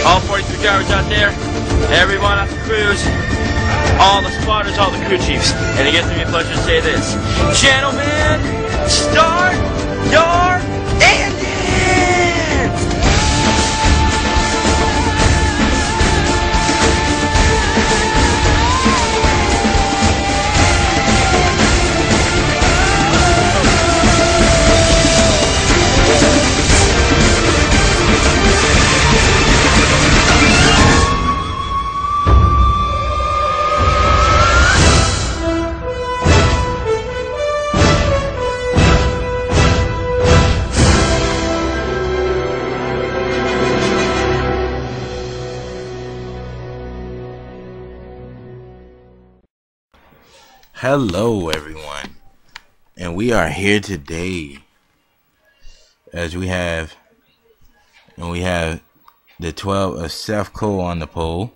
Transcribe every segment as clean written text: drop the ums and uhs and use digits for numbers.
All 43 drivers out there, everyone at the crews, all the spotters, all the crew chiefs. And it gives me a pleasure to say this. Gentlemen, start your engines! Hello everyone, and we are here today as we have the 12 of Seth Cole on the pole,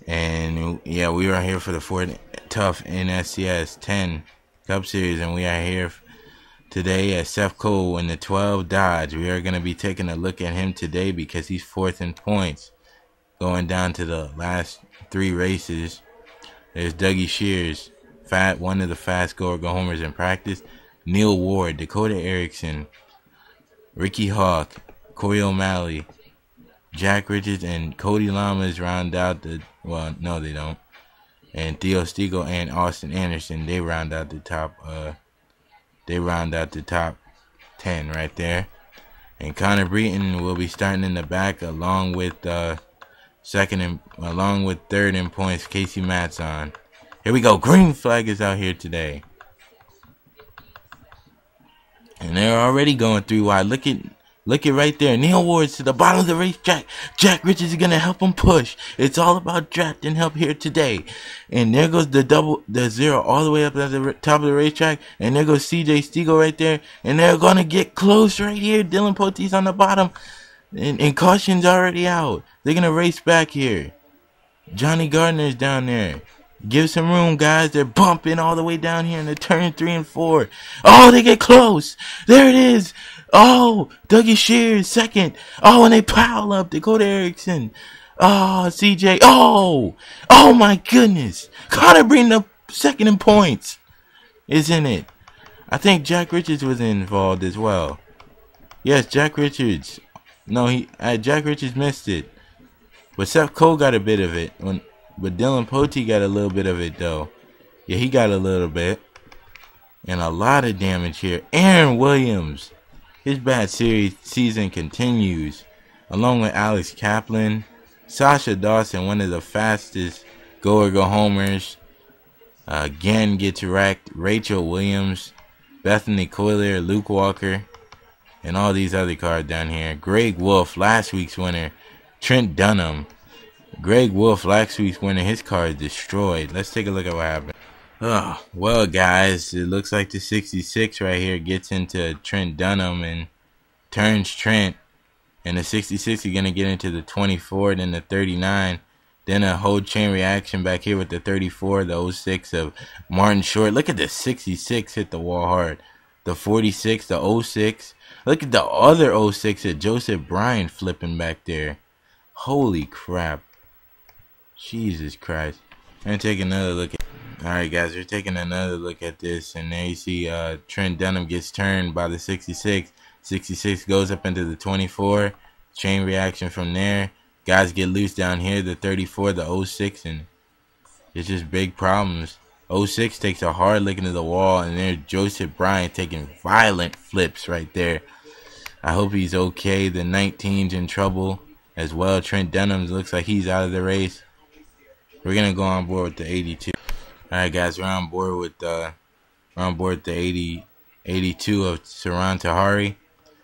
and yeah, we are here for the Ford Tough NSCS10 Cup Series, and we are here today at Seth Cole in the 12 Dodge. We are going to be taking a look at him today because he's fourth in points going down to the last 3 races. There's Dougie Shears, one of the fast go homers in practice. Neil Ward, Dakota Erickson, Ricky Hawk, Corey O'Malley, Jack Richards, and Cody Lamas round out the, well, no they don't. And Theo Stiegel and Austin Anderson, they round out the top 10 right there. And Connor Breton will be starting in the back along with third in points, Casey Matson. Here we go. Green flag is out here today. And they're already going 3 wide. Look at right there. Neil Ward's to the bottom of the racetrack. Jack Richards is gonna help him push. It's all about draft and help here today. And there goes the 0 all the way up at the top of the racetrack. And there goes CJ Stiegel right there. And they're gonna get close right here. Dylan Potte's on the bottom. And caution's already out. They're going to race back here. Johnny Gardner's down there. Give some room, guys. They're bumping all the way down here in the turn 3 and 4. Oh, they get close. There it is. Oh, Dougie Shears, second. Oh, and they pile up. Dakota Erickson. Oh, CJ. Oh, my goodness. Connor Breton up second in points. Isn't it? I think Jack Richards was involved as well. Yes, Jack Richards. No, Jack Richards missed it, but Seth Cole got a bit of it. But Dylan Pote got a little bit of it though. Yeah, he got a little bit, and a lot of damage here. Aaron Williams, his bad season continues, along with Alex Kaplan, Sasha Dawson, one of the fastest go homers. Again gets wrecked. Rachel Williams, Bethany Coiler, Luke Walker. And all these other cars down here. Greg Wolf, last week's winner. Trent Dunham. Greg Wolf, last week's winner. His car is destroyed. Let's take a look at what happened. Oh, well, guys, it looks like the 66 right here gets into Trent Dunham and turns Trent. And the 66 is going to get into the 24, then the 39. Then a whole chain reaction back here with the 34, the 06 of Martin Short. Look at the 66 hit the wall hard. The 46, the 06. Look at the other 06 at Joseph Bryan flipping back there. Holy crap. Jesus Christ. We're going to take another look at. Alright guys, we're taking another look at this. And there you see Trent Dunham gets turned by the 66. 66 goes up into the 24. Chain reaction from there. Guys get loose down here. The 34, the 06. And it's just big problems. 06 takes a hard look into the wall, and there's Joseph Bryan taking violent flips right there. I hope he's okay. The 19's in trouble as well. Trent Dunham looks like he's out of the race. We're gonna go on board with the 82. All right, guys, we're on board with the 82 of Saran Tahari,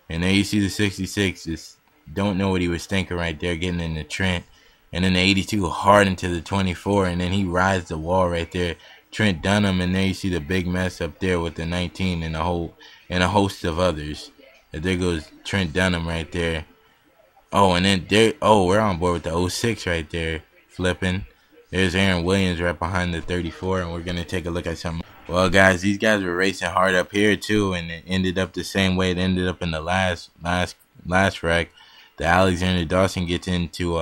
and there you see the 66. Just don't know what he was thinking right there, getting in the Trent, and then the 82 hard into the 24, and then he rides the wall right there. Trent Dunham, and there you see the big mess up there with the 19 and a host of others. And there goes Trent Dunham right there. Oh, and then there. Oh, we're on board with the 06 right there, flipping. There's Aaron Williams right behind the 34, and we're gonna take a look at something. Well, guys, these guys were racing hard up here too, and it ended up the same way it ended up in the last wreck. the Alexander Dawson gets into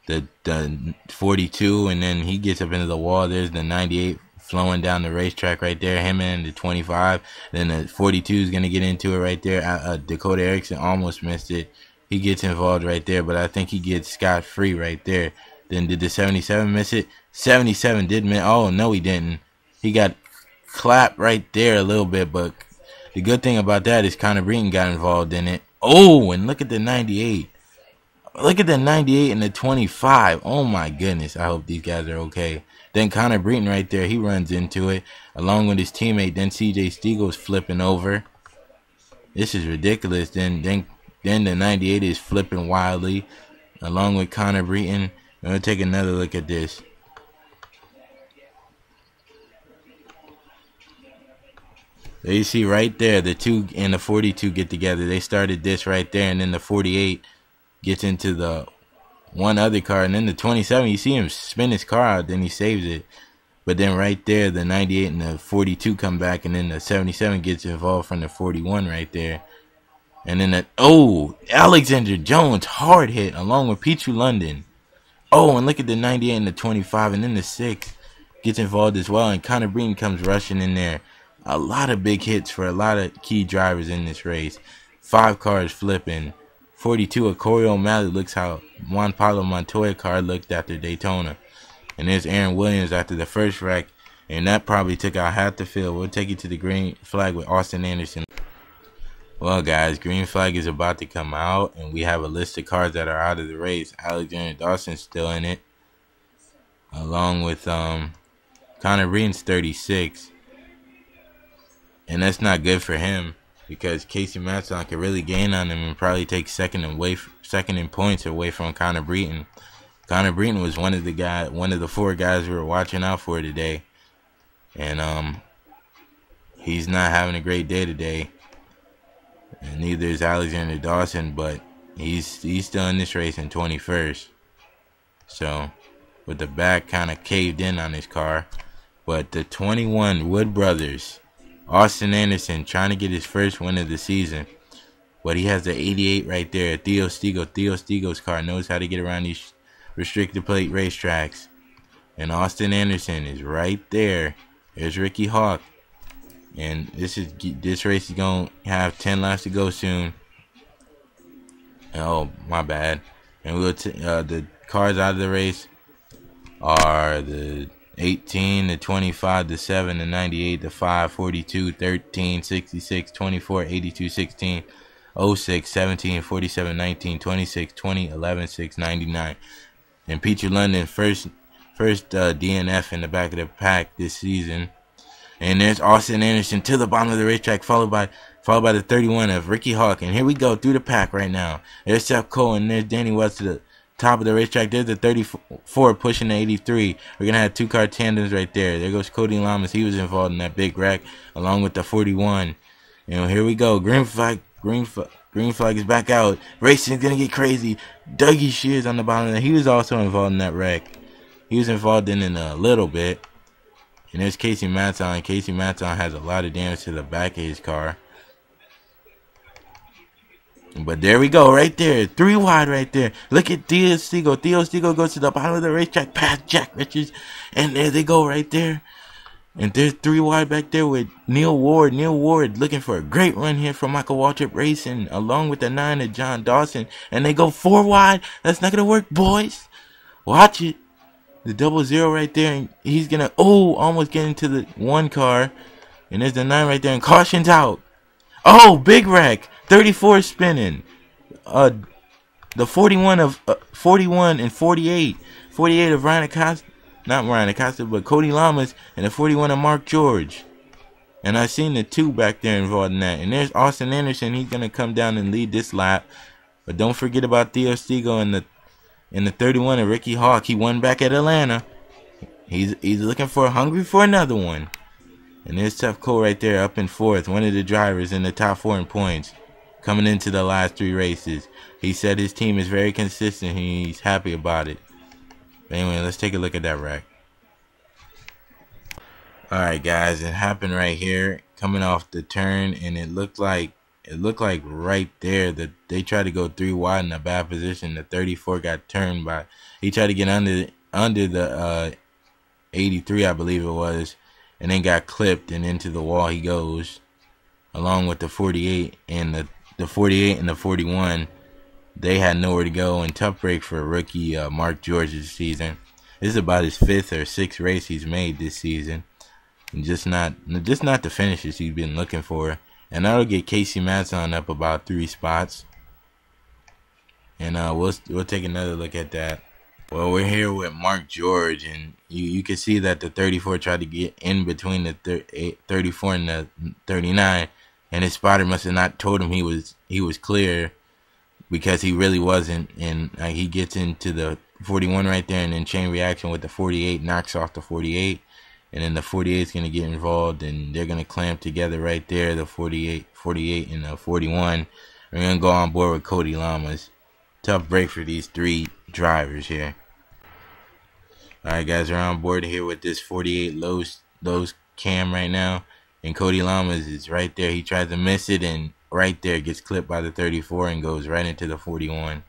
the 42, and then he gets up into the wall. There's the 98 flowing down the racetrack right there. Him and the 25. Then the 42 is gonna get into it right there. Dakota Erickson almost missed it. He gets involved right there, but I think he gets scot free right there. Then did the 77 miss it? 77 did miss. Oh no, he didn't. He got clapped right there a little bit, but the good thing about that is Connor Breton got involved in it. Oh, and look at the 98. Look at the 98 and the 25. Oh my goodness. I hope these guys are okay. Then Connor Breton right there, he runs into it along with his teammate. Then CJ Stiegel's flipping over. This is ridiculous. Then the 98 is flipping wildly along with Connor Breton. I'm going to take another look at this. There you see right there, the 2 and the 42 get together. They started this right there, and then the 48 gets into the one other car, and then the 27, you see him spin his car out, then he saves it. But then right there, the 98 and the 42 come back, and then the 77 gets involved from the 41 right there. And then Alexander Jones, hard hit, along with Pichu London. Oh, and look at the 98 and the 25, and then the 6 gets involved as well, and Connor Breton comes rushing in there. A lot of big hits for a lot of key drivers in this race. 5 cars flipping. 42, Corey O'Malley looks how Juan Pablo Montoya car looked after Daytona. And there's Aaron Williams after the first wreck, and that probably took out half the field. We'll take you to the green flag with Austin Anderson. Well, guys, green flag is about to come out, and we have a list of cars that are out of the race. Alexander Dawson's still in it, along with Connor Breton's 36. And that's not good for him, because Casey Matson could really gain on him and probably take second in points away from Connor Breton. Connor Breton was one of the 4 guys we were watching out for today, and he's not having a great day today. And neither is Alexander Dawson, but he's still in this race in 21st. So, with the back kind of caved in on his car, but the 21 Wood Brothers, Austin Anderson trying to get his first win of the season. But he has the 88 right there. Theo Stiegel. Theo Stiegel's car knows how to get around these restricted plate racetracks. And Austin Anderson is right there. There's Ricky Hawk. And this race is going to have 10 laps to go soon. Oh, my bad. And the cars out of the race are the 18, the 25, the 7, the 98, the 5, 42, 13, 66, 24, 82, 16, 06, 17, 47, 19, 26, 20, 11, 6, 99. And Pichu London, first DNF in the back of the pack this season. And there's Austin Anderson to the bottom of the racetrack, followed by the 31 of Ricky Hawk. And here we go through the pack right now. There's Seth Cole, and there's Danny Wells to the top of the racetrack. There's the 34 pushing the 83. We're going to have 2 car tandems right there. There goes Cody Lamas. He was involved in that big wreck along with the 41. And here we go. Green flag is back out. Racing is going to get crazy. Dougie Shears on the bottom. He was also involved in that wreck. He was involved in it a little bit. And there's Casey Matson. Casey Matson has a lot of damage to the back of his car. But there we go, right there. 3 wide right there. Look at Theo Stiegel. Theo Stiegel goes to the bottom of the racetrack past Jack Richards. And there they go right there. And there's 3 wide back there with Neil Ward. Neil Ward looking for a great run here from Michael Waltrip Racing, along with the 9 of John Dawson. And they go 4 wide. That's not going to work, boys. Watch it. The 00 right there. And he's going to, almost get into the 1 car. And there's the 9 right there. And caution's out. Oh, big wreck. 34 spinning. The 41 of 41 and 48. 48 of Ryan Acosta. Not Ryan Acosta, but Cody Lamas. And the 41 of Mark George. And I seen the 2 back there involved in that. And there's Austin Anderson. He's going to come down and lead this lap. But don't forget about Theo Stiegel and the 31 of Ricky Hawk. He won back at Atlanta. He's hungry for another one. And there's Seth Cole right there up in 4th. One of the drivers in the top 4 in points. Coming into the last 3 races. He said his team is very consistent. He's happy about it. But anyway, let's take a look at that wreck. Alright guys, it happened right here. Coming off the turn, and it looked like it looked like right there that they tried to go 3 wide in a bad position. The 34 got turned by, he tried to get under the 83, I believe it was, and then got clipped, and into the wall he goes, along with the 48 and the 48 and the 41. They had nowhere to go, and tough break for rookie Mark George this season. This is about his 5th or 6th race he's made this season, and just not the finishes he's been looking for. And that'll get Casey Matson up about 3 spots, and we'll take another look at that. Well, we're here with Mark George, and you can see that the 34 tried to get in between the 34 and the 39, and his spotter must have not told him he was clear, because he really wasn't. And he gets into the 41 right there, and then chain reaction with the 48 knocks off the 48, and then the 48 is going to get involved, and they're going to clamp together right there, the 48 and the 41. We're going to go on board with Cody Lamas. Tough break for these 3 drivers here. Alright guys, we're on board here with this 48 Lowe's cam right now, and Cody Lamas is right there. He tries to miss it, and right there gets clipped by the 34 and goes right into the 41.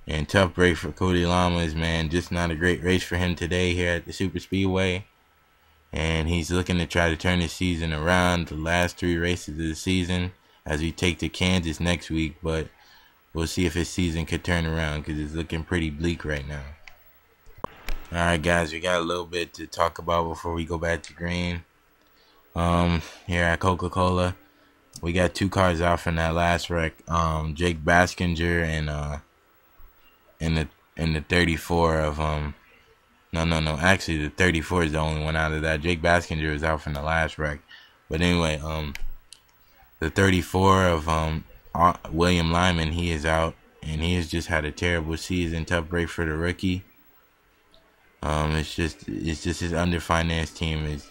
And tough break for Cody Lamas, man. Just not a great race for him today here at the Super Speedway, and he's looking to try to turn his season around, the last 3 races of the season, as we take to Kansas next week. But we'll see if his season could turn around, because it's looking pretty bleak right now. Alright guys, we got a little bit to talk about before we go back to green. Here at Coca-Cola, we got 2 cars out from that last wreck. Jake Baskinger and the 34 of no, actually the 34 is the only one out of that. Jake Baskinger was out from the last wreck. But anyway, the 34 of William Lyman, he is out, and he has just had a terrible season. Tough break for the rookie. It's just his underfinanced team is,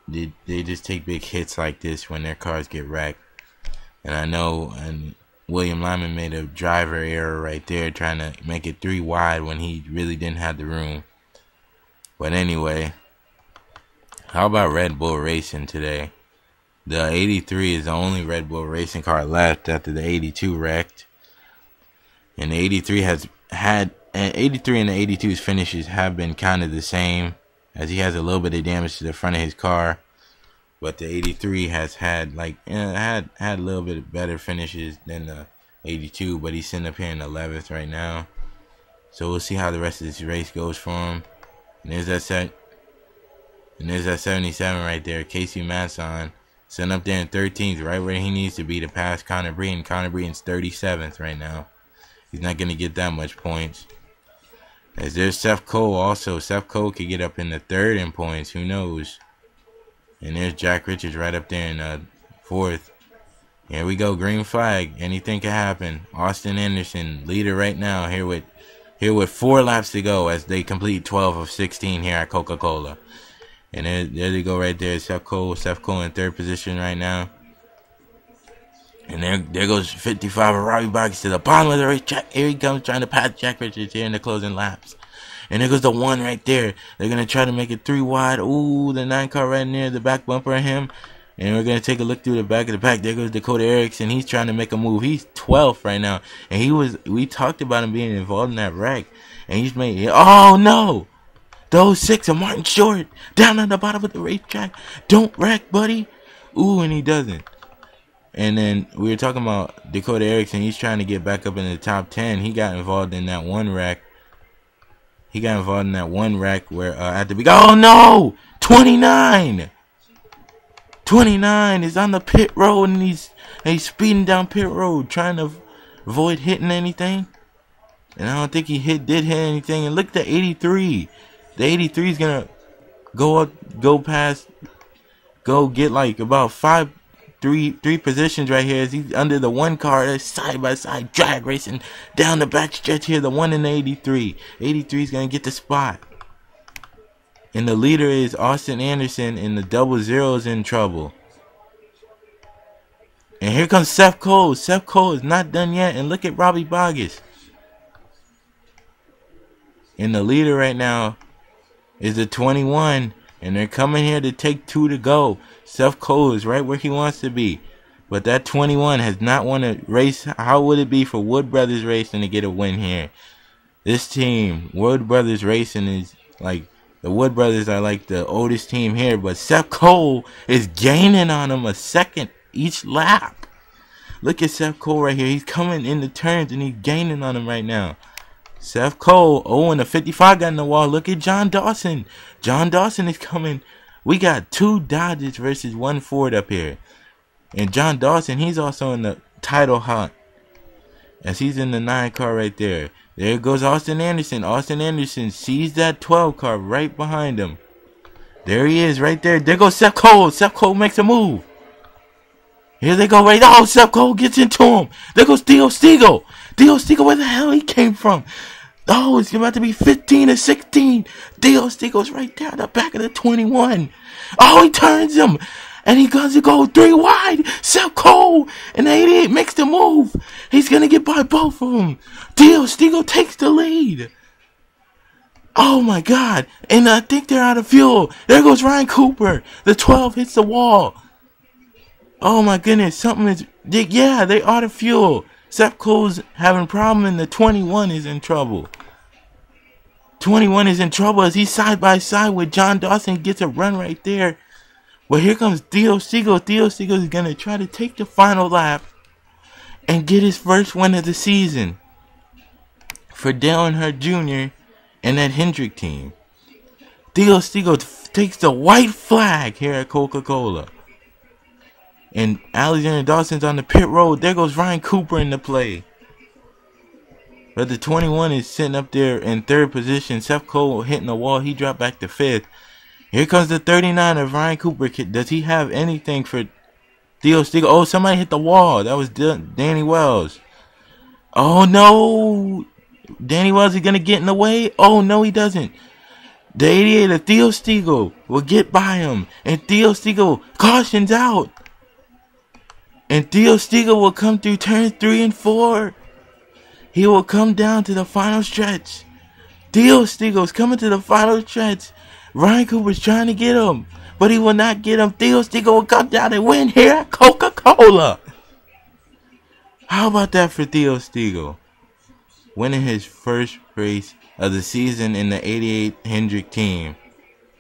they just take big hits like this when their cars get wrecked. And I know, and William Lyman made a driver error right there, trying to make it 3 wide when he really didn't have the room. But anyway, how about Red Bull Racing today? The 83 is the only Red Bull Racing car left after the 82 wrecked. And the 83 has had, 83 and the 82's finishes have been kind of the same, as he has a little bit of damage to the front of his car. But the 83 has had had a little bit better finishes than the 82, but he's sitting up here in 11th right now. So we'll see how the rest of this race goes for him. And there's that 77 right there, Casey Matson, sitting up there in 13th, right where he needs to be to pass Connor Breen. Connor Breen's 37th right now. He's not going to get that much points. As there's Seth Cole also. Seth Cole could get up in the 3rd in points. Who knows? And there's Jack Richards right up there in 4th. Here we go. Green flag. Anything can happen. Austin Anderson, leader right now. Here with 4 laps to go as they complete 12 of 16 here at Coca-Cola. And there they go right there. Seth Cole in 3rd position right now. And there goes 55 of Robbie Boggs to the bottom of the racetrack. Here he comes trying to pass Jack Richards here in the closing laps. And there goes the 1 right there. They're going to try to make it 3 wide. Ooh, the 9 car right near the back bumper of him. And we're going to take a look through the back of the pack. There goes Dakota Erickson. He's trying to make a move. He's 12th right now. And we talked about him being involved in that wreck. And he's made, oh no! Those 6 of Martin Short down at the bottom of the racetrack. Don't wreck, buddy. Ooh, and he doesn't. And then we were talking about Dakota Erickson. He's trying to get back up in the top 10. He got involved in that 1 wreck. Where at the beginning. Oh no! 29! 29 is on the pit road, and he's speeding down pit road trying to avoid hitting anything. And I don't think he did hit anything. And look at the 83. The 83 is gonna go get like about three positions right here as he's under the 1 car. That's side by side drag racing down the back stretch here. The 1 in the 83. 83 is gonna get the spot. And the leader is Austin Anderson, and the 00 is in trouble. And here comes Seth Cole. Seth Cole is not done yet. And look at Robbie Boggs. And the leader right now is the 21. And they're coming here to take 2 to go. Seth Cole is right where he wants to be. But that 21 has not won a race. How would it be for Wood Brothers Racing to get a win here? This team, Wood Brothers Racing, is like, the Wood Brothers are like the oldest team here, but Seth Cole is gaining on them a second each lap. Look at Seth Cole right here. He's coming in the turns and he's gaining on him right now. Seth Cole, oh, and the 55 got in the wall. Look at John Dawson. John Dawson is coming. We got 2 Dodges versus 1 Ford up here. And John Dawson, he's also in the title hunt, as he's in the 9 car right there. There goes Austin Anderson. Austin Anderson sees that 12 car right behind him. There he is right there. There goes Seth Cole. Seth Cole makes a move. Here they go right. Oh, Seth Cole gets into him. There goes Theo Stiegel. Theo Stiegel, where the hell he came from? Oh, it's about to be 15 to 16. Theo Stiegel's right there at the back of the 21. Oh, he turns him. And he goes to go 3 wide. Seth Cole and the 88 makes the move. He's going to get by both of them. Theo Stiegel takes the lead. Oh, my God. And I think they're out of fuel. There goes Ryan Cooper. The 12 hits the wall. Oh, my goodness. Something is... Yeah, they out of fuel. Seth Cole's having a problem and the 21 is in trouble. 21 is in trouble as he's side by side with John Dawson. Gets a run right there. Well, here comes Theo Stiegel. Theo Stiegel is going to try to take the final lap and get his first win of the season for Dale Earnhardt Jr. and that Hendrick team. Theo Stiegel takes the white flag here at Coca-Cola. And Alexander Dawson's on the pit road. There goes Ryan Cooper in the play. But the 21 is sitting up there in 3rd position. Seth Cole hitting the wall. He dropped back to 5th. Here comes the 39 of Ryan Cooper. Does he have anything for Theo Stiegel? Oh, somebody hit the wall. That was Danny Wells. Oh, no. Danny Wells is going to get in the way. Oh, no, he doesn't. The 88 of Theo Stiegel will get by him. And Theo Stiegel cautions out. And Theo Stiegel will come through turns 3 and 4. He will come down to the final stretch. Theo Stiegel's coming to the final stretch. Ryan Cooper's trying to get him, but he will not get him. Theo Stiegel will come down and win here at Coca-Cola. How about that for Theo Stiegel? Winning his first race of the season in the 88 Hendrick team.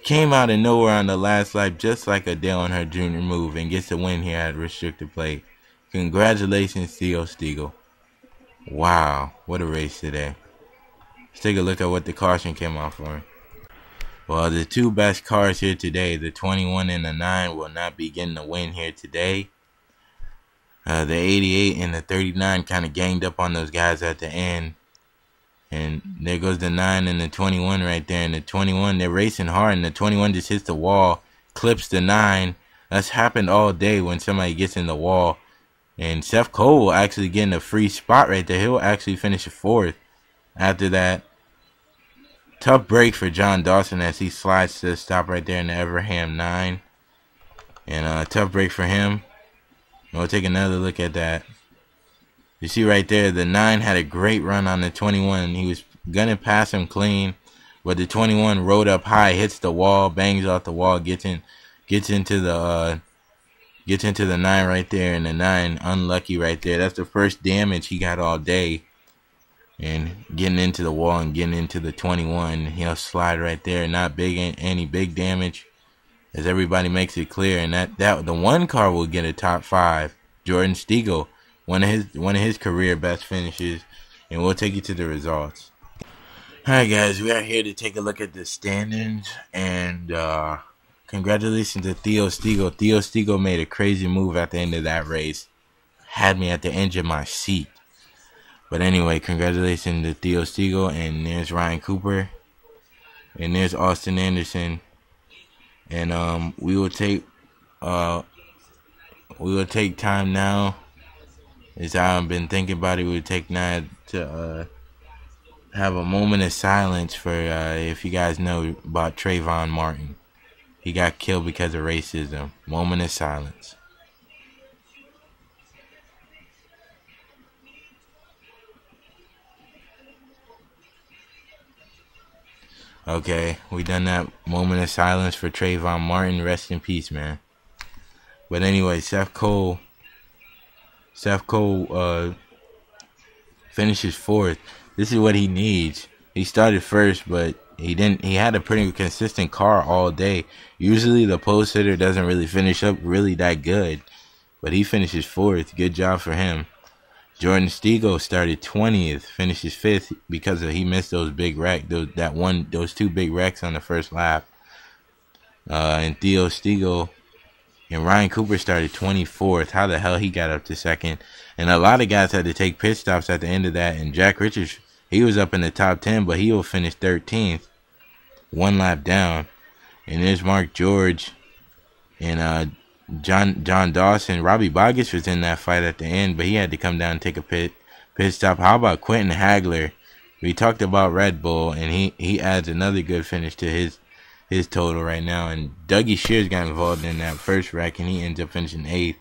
Came out of nowhere on the last lap just like a Dale Earnhardt Jr. move and gets a win here at restricted plate. Congratulations, Theo Stiegel. Wow, what a race today. Let's take a look at what the caution came out for. Well, the 2 best cars here today, the 21 and the 9, will not be getting the win here today. The 88 and the 39 kind of ganged up on those guys at the end. And there goes the 9 and the 21 right there. And the 21, they're racing hard, and the 21 just hits the wall, clips the 9. That's happened all day when somebody gets in the wall. And Seth Cole will actually get in a free spot right there. He'll actually finish 4th after that. Tough break for John Dawson as he slides to the stop right there in the Everham 9. And tough break for him. We'll take another look at that. You see right there, the 9 had a great run on the 21. He was gonna pass him clean, but the 21 rode up high, hits the wall, bangs off the wall, gets into the 9 right there, and the 9 unlucky right there. That's the first damage he got all day. And getting into the wall and getting into the 21, he'll slide right there. Not any big damage, as everybody makes it clear. And that the 1 car will get a top 5. Jordan Stiegel, one of his career best finishes, and we'll take you to the results. All right, guys, we are here to take a look at the standings, and congratulations to Theo Stiegel. Theo Stiegel made a crazy move at the end of that race, had me at the edge of my seat. But anyway, congratulations to Theo Stiegel, and there's Ryan Cooper, and there's Austin Anderson, and we will take time now. As I've been thinking about it, we would take now to have a moment of silence for if you guys know about Trayvon Martin. He got killed because of racism. Moment of silence. Okay, we done that moment of silence for Trayvon Martin. Rest in peace, man. But anyway, Seth Cole Seth Cole finishes 4th. This is what he needs. He started first, but he didn't. He had a pretty consistent car all day. Usually the post hitter doesn't really finish up really that good, but he finishes 4th. Good job for him. Jordan Stigo started 20th, finishes 5th because he missed those big wrecks, those 2 big wrecks on the first lap. And Theo Stigo and Ryan Cooper started 24th. How the hell he got up to 2nd? And a lot of guys had to take pit stops at the end of that. And Jack Richards, he was up in the top 10, but he will finish 13th, 1 lap down. And there's Mark George and John Dawson. Robbie Boggess was in that fight at the end, but he had to come down and take a pit stop. How about Quentin Hagler? We talked about Red Bull, and he adds another good finish to his total right now. And Dougie Shears got involved in that first wreck, and he ends up finishing 8th.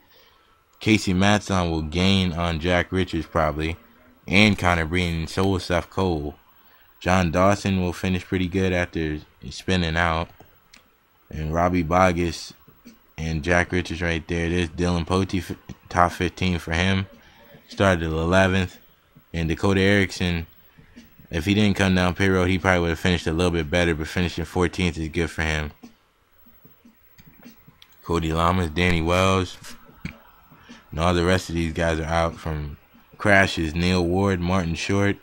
Casey Matson will gain on Jack Richards probably, and Connor Breen, and so will Seth Cole. John Dawson will finish pretty good after spinning out. And Robbie Boggess and Jack Richards right there. There's Dylan Pote, top 15 for him. Started 11th. And Dakota Erickson, if he didn't come down pit road, he probably would have finished a little bit better, but finishing 14th is good for him. Cody Lamas, Danny Wells, and all the rest of these guys are out from crashes. Neil Ward, Martin Short,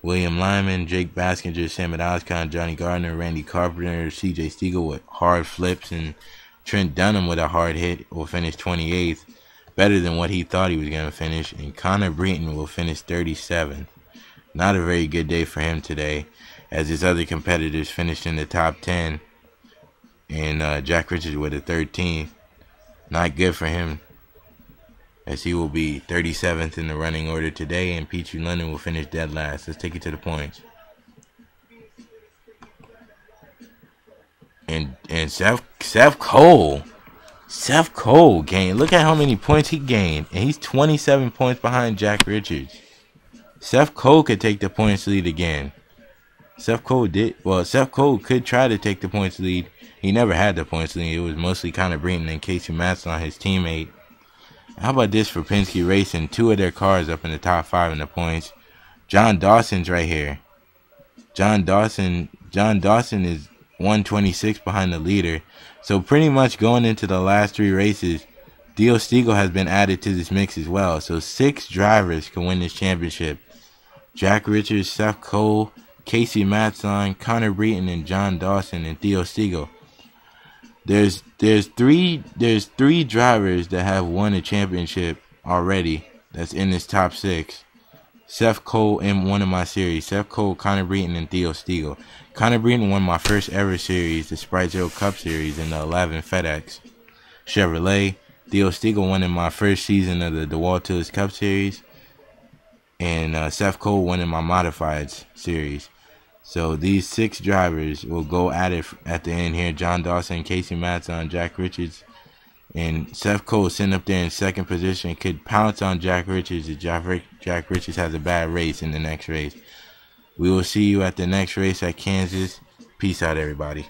William Lyman, Jake Baskinger, Samad Oscon, Johnny Gardner, Randy Carpenter, CJ Stiegel with hard flips, and Trent Dunham with a hard hit will finish 28th, better than what he thought he was going to finish. And Connor Breton will finish 37th. Not a very good day for him today, as his other competitors finished in the top 10. And Jack Richards with a 13th. Not good for him, as he will be 37th in the running order today, and Petrie London will finish dead last. Let's take it to the points. And Seth Cole gained. Look at how many points he gained, and he's 27 points behind Jack Richards. Seth Cole could take the points lead again. Seth Cole could try to take the points lead. He never had the points lead. It was mostly Connor Breton and Casey Matson, his teammate. How about this for Penske Racing? 2 of their cars up in the top 5 in the points. John Dawson's right here. John Dawson is 126 behind the leader. So pretty much going into the last 3 races, Theo Stiegel has been added to this mix as well. So 6 drivers can win this championship. Jack Richards, Seth Cole, Casey Matson, Connor Breton, and John Dawson, and Theo Stiegel. There's three drivers that have won a championship already that's in this top 6. Seth Cole in one of my series. Seth Cole, Connor Breton, and Theo Stiegel. Connor Breton won my first ever series, the Sprite Zero Cup Series in the 11 FedEx Chevrolet. Theo Stiegel won in my first season of the DeWalt Tools Cup Series. And Seth Cole won in my Modifieds Series. So these 6 drivers will go at it at the end here. John Dawson, Casey Matson, Jack Richards, and Seth Cole sitting up there in 2nd position. Could pounce on Jack Richards if Jack Richards has a bad race in the next race. We will see you at the next race at Kansas. Peace out, everybody.